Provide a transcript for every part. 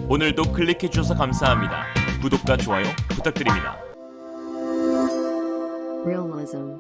오늘도 클릭해주셔서 감사합니다. 구독과 좋아요 부탁드립니다.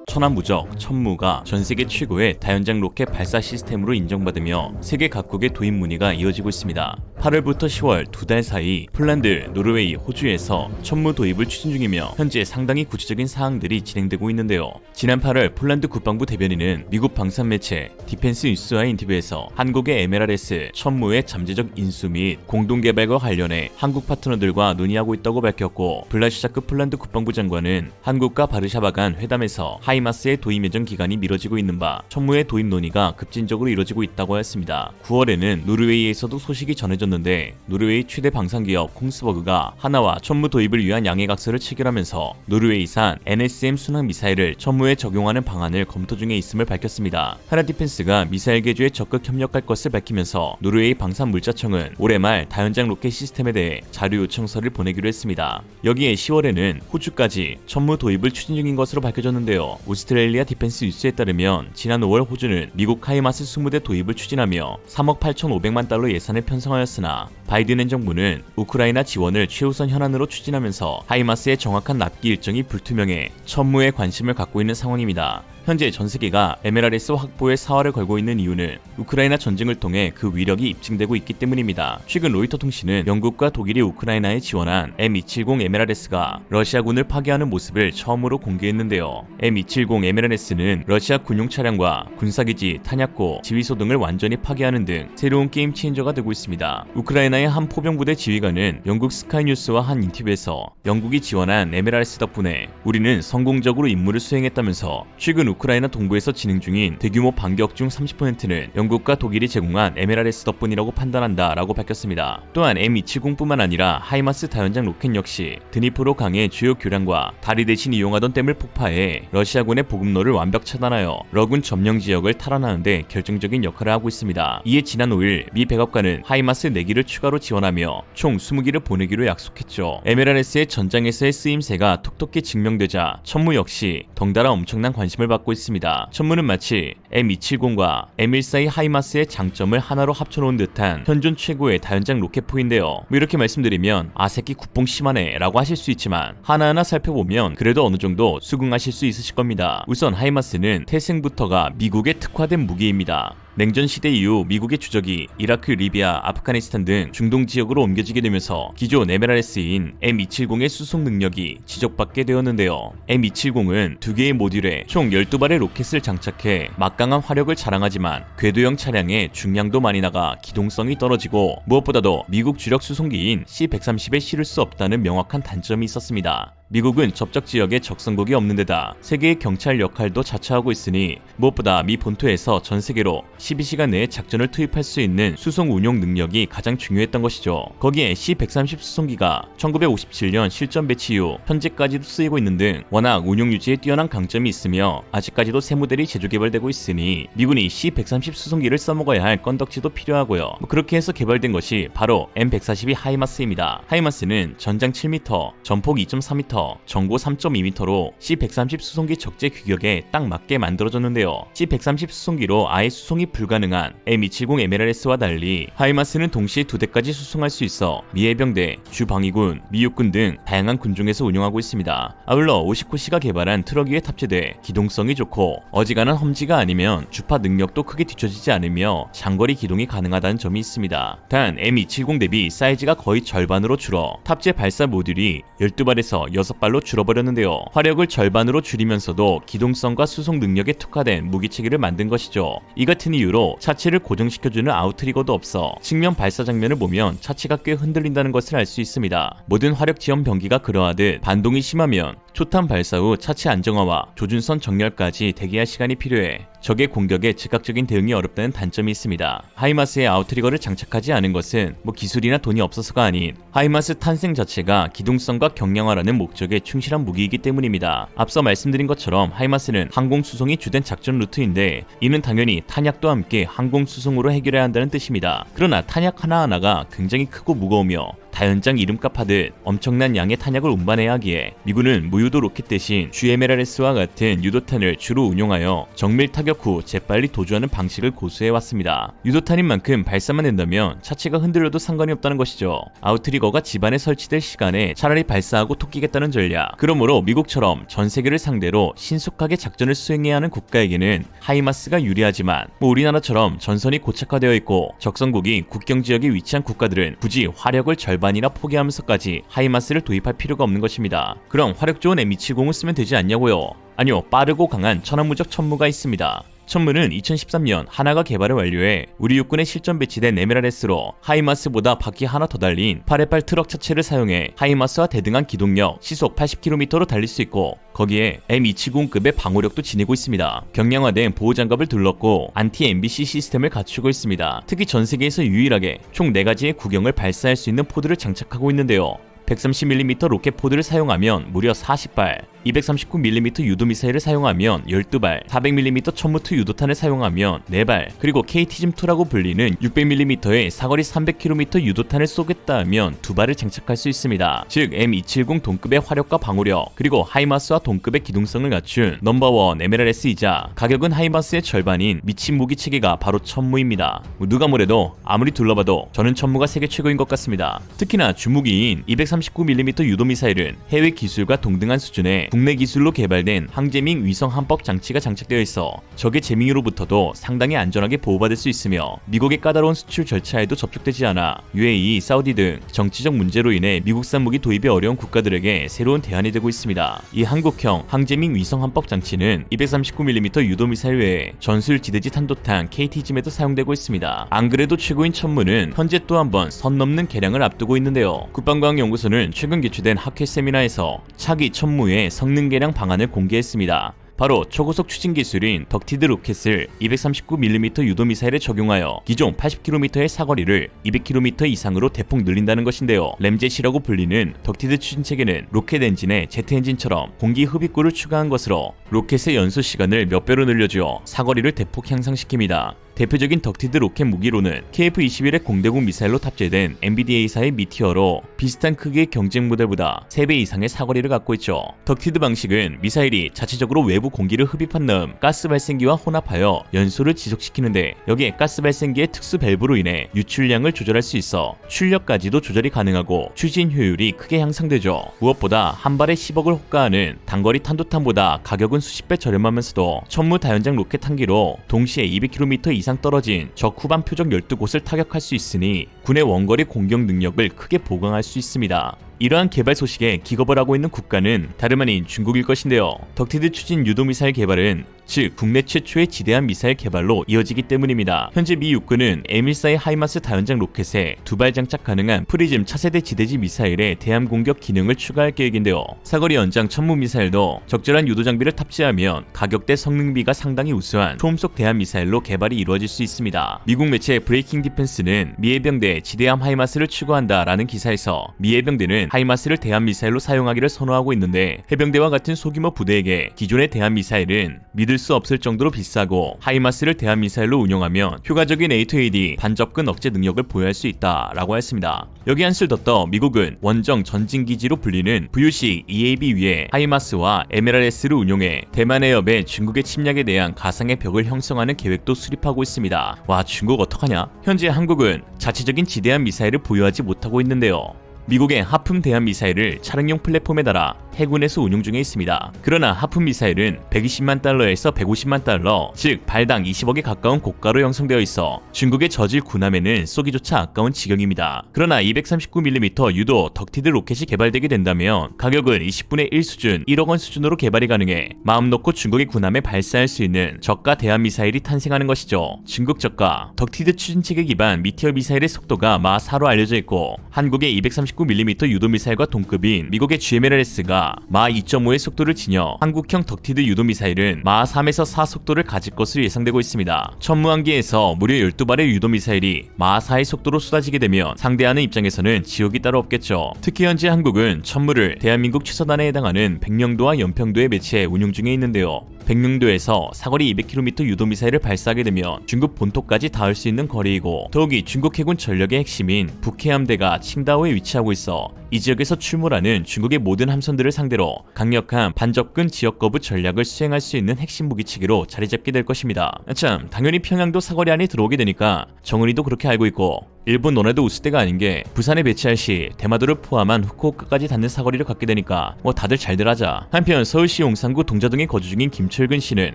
천안무적 천무가 전세계 최고의 다연장 로켓 발사 시스템으로 인정받으며 세계 각국의 도입 문의가 이어지고 있습니다. 8월부터 10월 2달 사이 폴란드, 노르웨이, 호주에서 천무 도입을 추진 중이며 현재 상당히 구체적인 사항들이 진행되고 있는데요. 지난 8월 폴란드 국방부 대변인은 미국 방산 매체 디펜스 뉴스와의 인터뷰에서 한국의 MLRS 천무의 잠재적 인수 및 공동 개발과 관련해 한국 파트너들과 논의하고 있다고 밝혔고, 블라시자크 폴란드 국방부 장관은 한국과 바르샤바 간 회담에서 하이마스의 도입 예정 기간이 미뤄지고 있는 바 천무의 도입 논의가 급진적으로 이뤄지고 있다고 했습니다. 9월에는 노르웨이에서도 소식이 전해졌는데, 노르웨이 최대 방산기업 콩스버그가 하나와 천무 도입을 위한 양해각서를 체결하면서 노르웨이산 NSM 순항 미사일을 천무에 적용하는 방안을 검토 중에 있음을 밝혔습니다. 하나 디펜스가 미사일 개조에 적극 협력할 것을 밝히면서 노르웨이 방산물자청은 올해 말 다연장 로켓 시스템에 대해 자료 요청서를 보내기로 했습니다. 여기에 10월에는 호주까지 천무 도입을 추진 중인 것으로 밝혀졌는데요. 오스트레일리아 디펜스 뉴스에 따르면 지난 5월 호주는 미국 하이마스 20대 도입을 추진하며 3억 8,500만 달러 예산을 편성하였으나 바이든 행정부는 우크라이나 지원을 최우선 현안으로 추진하면서 하이마스의 정확한 납기 일정이 불투명해 천무에 관심을 갖고 있는 상황입니다. 현재 전세계가 MLRS 확보에 사활을 걸고 있는 이유는 우크라이나 전쟁을 통해 그 위력이 입증되고 있기 때문입니다. 최근 로이터 통신은 영국과 독일이 우크라이나에 지원한 M270 MLRS가 러시아군을 파괴하는 모습을 처음으로 공개했는데요. M270 MLRS는 러시아 군용 차량과 군사기지, 탄약고, 지휘소 등을 완전히 파괴하는 등 새로운 게임 체인저가 되고 있습니다. 우크라이나의 한 포병부대 지휘관은 영국 스카이뉴스와 한 인터뷰에서 영국이 지원한 MLRS 덕분에 우리는 성공적으로 임무를 수행했다면서, 최근 우크라이나 동부에서 진행 중인 대규모 반격 중 30%는 영국과 독일이 제공한 MLRS 덕분이라고 판단한다 라고 밝혔습니다. 또한 M270뿐만 아니라 하이마스 다연장 로켓 역시 드니프로 강의 주요 교량과 다리 대신 이용하던 댐을 폭파해 러시아군의 보급로를 완벽 차단하여 러군 점령 지역을 탈환하는 데 결정적인 역할을 하고 있습니다. 이에 지난 5일 미 백악관은 하이마스 4기를 추가로 지원하며 총 20기를 보내기로 약속했죠. MLRS의 전장에서의 쓰임새가 톡톡히 증명되자 천무 역시 덩달아 엄청난 관심을 받고 있습니다. 천무는 마치 M270과 M142 하이마스의 장점을 하나로 합쳐놓은 듯한 현존 최고의 다연장 로켓포인데요. 이렇게 말씀드리면 새끼 국뽕 심하네 라고 하실 수 있지만, 하나하나 살펴보면 그래도 어느 정도 수긍하실 수 있으실 겁니다. 우선 하이마스는 태생부터가 미국의 특화된 무기입니다. 냉전 시대 이후 미국의 주적이 이라크, 리비아, 아프가니스탄 등 중동 지역으로 옮겨지게 되면서 기존 MLRS인 M270의 수송 능력이 지적받게 되었는데요. M270은 2개의 모듈에 총 12발의 로켓을 장착해 막강한 화력을 자랑하지만 궤도형 차량의 중량도 많이 나가 기동성이 떨어지고, 무엇보다도 미국 주력 수송기인 C-130에 실을 수 없다는 명확한 단점이 있었습니다. 미국은 접촉 지역에 적성국이 없는 데다 세계의 경찰 역할도 자처하고 있으니 무엇보다 미 본토에서 전 세계로 12시간 내에 작전을 투입할 수 있는 수송 운용 능력이 가장 중요했던 것이죠. 거기에 C-130 수송기가 1957년 실전 배치 이후 현재까지도 쓰이고 있는 등 워낙 운용 유지에 뛰어난 강점이 있으며 아직까지도 새 모델이 제조 개발되고 있으니 미군이 C-130 수송기를 써먹어야 할 건덕지도 필요하고요. 그렇게 해서 개발된 것이 바로 M142 하이마스입니다. 하이마스는 전장 7m, 전폭 2.4m, 전고 3.2m로 C-130 수송기 적재 규격에 딱 맞게 만들어졌는데요. C-130 수송기로 아예 수송이 불가능한 M270 MLRS와 달리 하이마스는 동시에 2대까지 수송할 수 있어 미 해병대, 주 방위군, 미 육군 등 다양한 군종에서 운용하고 있습니다. 아울러 59C가 개발한 트럭 위에 탑재돼 기동성이 좋고 어지간한 험지가 아니면 주파 능력도 크게 뒤처지지 않으며 장거리 기동이 가능하다는 점이 있습니다. 단 M270 대비 사이즈가 거의 절반으로 줄어 탑재 발사 모듈이 12발에서 6발로 줄어버렸는데요. 화력을 절반으로 줄이면서도 기동성과 수송 능력에 특화된 무기체계를 만든 것이죠. 이 같은 이유로 차체를 고정시켜주는 아웃트리거도 없어 측면 발사 장면을 보면 차체가 꽤 흔들린다는 것을 알 수 있습니다. 모든 화력 지원 병기가 그러하듯 반동이 심하면 초탄 발사 후 차체 안정화와 조준선 정렬까지 대기할 시간이 필요해 적의 공격에 즉각적인 대응이 어렵다는 단점이 있습니다. 하이마스에 아웃트리거를 장착하지 않은 것은 기술이나 돈이 없어서가 아닌 하이마스 탄생 자체가 기동성과 경량화라는 목적에 충실한 무기이기 때문입니다. 앞서 말씀드린 것처럼 하이마스는 항공수송이 주된 작전 루트인데, 이는 당연히 탄약도 함께 항공수송으로 해결해야 한다는 뜻입니다. 그러나 탄약 하나하나가 굉장히 크고 무거우며 다연장 이름값 하듯 엄청난 양의 탄약을 운반해야 하기에 미군은 무유도 로켓 대신 GMLRS와 같은 유도탄을 주로 운용하여 정밀 타격 후 재빨리 도주하는 방식을 고수해왔습니다. 유도탄인 만큼 발사만 된다면 차체가 흔들려도 상관이 없다는 것이죠. 아웃트리거가 집안에 설치될 시간에 차라리 발사하고 토끼겠다는 전략. 그러므로 미국처럼 전 세계를 상대로 신속하게 작전을 수행해야 하는 국가에게는 하이마스가 유리하지만 우리나라처럼 전선이 고착화되어 있고 적성국이 국경 지역에 위치한 국가들은 굳이 화력을 절반이나 포기하면서까지 하이마스를 도입할 필요가 없는 것입니다. 그럼 화력 좋은 M270을 쓰면 되지 않냐고요? 아니요, 빠르고 강한 천하무적 천무가 있습니다. 천무는 2013년 하나가 개발을 완료해 우리 육군에 실전 배치된 MLRS로 하이마스보다 바퀴 하나 더 달린 888 트럭 차체를 사용해 하이마스와 대등한 기동력, 시속 80km로 달릴 수 있고 거기에 M270급의 방호력도 지니고 있습니다. 경량화된 보호장갑을 둘렀고 안티-MBC 시스템을 갖추고 있습니다. 특히 전 세계에서 유일하게 총 4가지의 구경을 발사할 수 있는 포드를 장착하고 있는데요. 130mm 로켓 포드를 사용하면 무려 40발, 239mm 유도미사일을 사용하면 12발, 400mm 천무투 유도탄을 사용하면 4발, 그리고 KT즘2라고 불리는 600mm의 사거리 300km 유도탄을 쏘겠다 하면 2발을 장착할 수 있습니다. 즉 M270 동급의 화력과 방호력, 그리고 하이마스와 동급의 기동성을 갖춘 넘버원 MLRS이자 가격은 하이마스의 절반인 미친 무기 체계가 바로 천무입니다. 누가 뭐래도 아무리 둘러봐도 저는 천무가 세계 최고인 것 같습니다. 특히나 주무기인 239mm 유도미사일은 해외 기술과 동등한 수준의 국내 기술로 개발된 항제밍 위성 함법 장치가 장착되어 있어 적의 제밍으로부터도 상당히 안전하게 보호받을 수 있으며 미국의 까다로운 수출 절차에도 접촉되지 않아 UAE, 사우디 등 정치적 문제로 인해 미국산 무기 도입이 어려운 국가들에게 새로운 대안이 되고 있습니다. 이 한국형 항제밍 위성 함법 장치는 239mm 유도미사일 외에 전술 지대지 탄도탄 KT즘에도 사용되고 있습니다. 안 그래도 최고인 천무는 현재 또 한 번 선 넘는 개량을 앞두고 있는데요. 국방과학연구소는 최근 개최된 학회 세미나에서 차기 천무의 성능 개량 방안을 공개했습니다. 바로 초고속 추진 기술인 덕티드 로켓을 239mm 유도미사일에 적용하여 기존 80km의 사거리를 200km 이상으로 대폭 늘린다는 것인데요. 램젯이라고 불리는 덕티드 추진체계는 로켓 엔진에 제트 엔진처럼 공기 흡입구를 추가한 것으로 로켓의 연소 시간을 몇 배로 늘려주어 사거리를 대폭 향상시킵니다. 대표적인 덕티드 로켓 무기로는 KF-21의 공대공 미사일로 탑재된 MBDA사의 미티어로 비슷한 크기의 경쟁 모델보다 3배 이상의 사거리를 갖고 있죠. 덕티드 방식은 미사일이 자체적으로 외부 공기를 흡입한 다음 가스 발생기와 혼합하여 연소를 지속시키는데 여기에 가스 발생기의 특수 밸브로 인해 유출량을 조절할 수 있어 출력까지도 조절이 가능하고 추진 효율이 크게 향상되죠. 무엇보다 한 발에 10억을 호가하는 단거리 탄도탄보다 가격은 수십 배 저렴하면서도 천무 다연장 로켓 한 기로 동시에 200km 이상 떨어진 적 후반 표적 12곳을 타격할 수 있으니 군의 원거리 공격 능력을 크게 보강할 수 있습니다. 이러한 개발 소식에 기겁을 하고 있는 국가는 다름 아닌 중국일 것인데요. 덕티드 추진 유도미사일 개발은 즉 국내 최초의 지대한 미사일 개발로 이어지기 때문입니다. 현재 미 육군은 M14의 하이마스 다연장 로켓에 2발 장착 가능한 프리즘 차세대 지대지 미사일의 대함 공격 기능을 추가할 계획인데요. 사거리 연장 천무 미사일도 적절한 유도 장비를 탑재하면 가격대 성능비가 상당히 우수한 초음속 대함 미사일로 개발이 이루어질 수 있습니다. 미국 매체 브레이킹 디펜스는 미 해병대 지대함 하이마스를 추구한다라는 기사에서 미 해병대는 하이마스를 대함 미사일로 사용하기를 선호하고 있는데 해병대와 같은 소규모 부대에게 기존의 대함 미사일은 믿을 수 없을 정도로 비싸고 하이마스를 대함 미사일로 운용하면 효과적인 A2AD 반접근 억제 능력을 보유할 수 있다라고 했습니다. 여기 한술 더 떠 미국은 원정 전진기지로 불리는 VUC EAB 위에 하이마스와 MLRS를 운용해 대만 해협의 중국의 침략에 대한 가상의 벽을 형성하는 계획도 수립하고 있습니다. 와, 중국 어떡하냐? 현재 한국은 자체적인 지대함 미사일을 보유하지 못하고 있는데요. 미국의 하품 대함 미사일을 차량용 플랫폼에 달아 해군에서 운용 중에 있습니다. 그러나 하품 미사일은 120만 달러에서 150만 달러, 즉 발당 20억에 가까운 고가로 형성되어 있어 중국의 저질 군함에는 쏘기조차 아까운 지경입니다. 그러나 239mm 유도 덕티드 로켓이 개발되게 된다면 가격은 20분의 1 수준, 1억 원 수준으로 개발이 가능해 마음 놓고 중국의 군함에 발사할 수 있는 저가 대함 미사일이 탄생하는 것이죠. 중국 저가 덕티드 추진체계 기반 미티어 미사일의 속도가 마 4로 알려져 있고 한국의 239mm 유도 미사일과 동급인 미국의 GMLRS가 마 2.5의 속도를 지녀 한국형 덕티드 유도 미사일은 마 3에서 4 속도를 가질 것으로 예상되고 있습니다. 천무한기에서 무려 12발의 유도 미사일이 마 4의 속도로 쏟아지게 되면 상대하는 입장에서는 지옥이 따로 없겠죠. 특히 현재 한국은 천무를 대한민국 최서단에 해당하는 백령도와 연평도에 배치해 운용 중에 있는데요. 백령도에서 사거리 200km 유도미사일을 발사하게 되면 중국 본토까지 닿을 수 있는 거리이고 더욱이 중국 해군 전력의 핵심인 북해함대가 칭다오에 위치하고 하고 있어 이 지역에서 출몰하는 중국의 모든 함선들을 상대로 강력한 반접근 지역 거부 전략을 수행할 수 있는 핵심 무기체계로 자리 잡게 될 것입니다. 참, 당연히 평양도 사거리 안에 들어오게 되니까 정은이도 그렇게 알고 있고, 일본 너네도 웃을 때가 아닌 게 부산에 배치할 시 대마도를 포함한 후쿠오카까지 닿는 사거리를 갖게 되니까 뭐 다들 잘들 하자. 한편 서울시 용산구 동자동에 거주 중인 김철근 씨는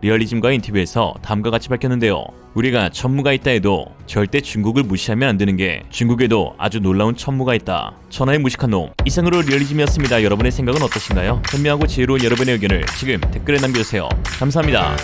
리얼리즘과의 인터뷰에서 다음과 같이 밝혔는데요. 우리가 천무가 있다 해도 절대 중국을 무시하면 안 되는 게 중국에도 아주 놀라운 천무가 있다. 천하의 무식한 놈. 이상으로 리얼리즘이었습니다. 여러분의 생각은 어떠신가요? 현명하고 지혜로운 여러분의 의견을 지금 댓글에 남겨주세요. 감사합니다.